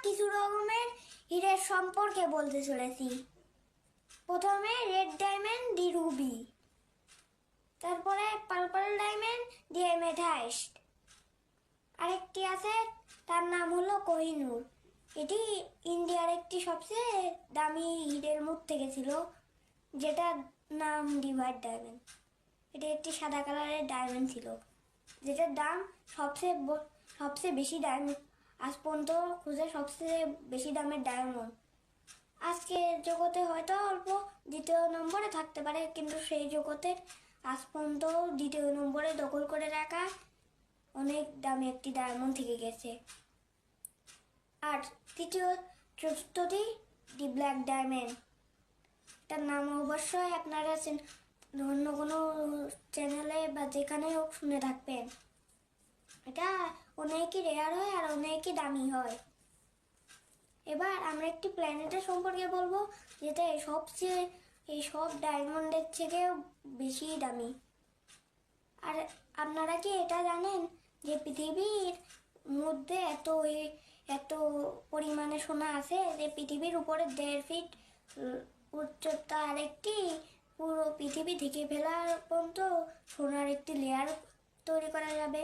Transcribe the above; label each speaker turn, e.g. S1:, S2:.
S1: কিছু রকমের হীরের সম্পর্কে বলতে চলেছি। প্রথমে রেড ডায়মন্ড দি রুবি, তারপরে পার্পল ডায়মন্ড দি এমেথাইস্ট, আরেকটি আছে তার নাম হলো কোহিনূর। এটি ইন্ডিয়ার একটি সবচেয়ে দামি হীরের মুখ থেকে ছিল, যেটার নাম ডিভাইড ডায়মন্ড। এটি একটি সাদা কালারের ডায়মন্ড ছিল, যেটার দাম সবচেয়ে বেশি ডায়মন্ড, আজ পর্যন্ত খুঁজে সবচেয়ে বেশি দামের ডায়মন্ড। আজকের জগতে হয়তো অল্প দ্বিতীয় নম্বরে থাকতে পারে, কিন্তু সেই জগতে আজ পর্যন্ত দ্বিতীয় নম্বরে দখল করে রাখা অনেক দামি একটি ডায়মন্ড থেকে গেছে। আর চতুর্থটি দি ব্ল্যাক ডায়মন্ড। তার নাম অবশ্যই আপনারা অন্য কোনো চ্যানেলে বা যেখানে হোক শুনে থাকবেন। এটা অনেকই রেয়ার হয় আর অনেকই দামি হয়। এবার আমরা একটি প্ল্যানেটের সম্পর্কে বলবো, যেটা এই সব ডায়মন্ডের থেকেও বেশি দামি। আর আপনারা কি এটা জানেন যে পৃথিবীর মধ্যে এত পরিমাণে সোনা আছে যে পৃথিবীর উপরে 1.5 ফিট উচ্চতা আরেকটি পুরো পৃথিবী ঢেকে ফেলার পর্যন্ত সোনার একটি লেয়ার তৈরি করা যাবে।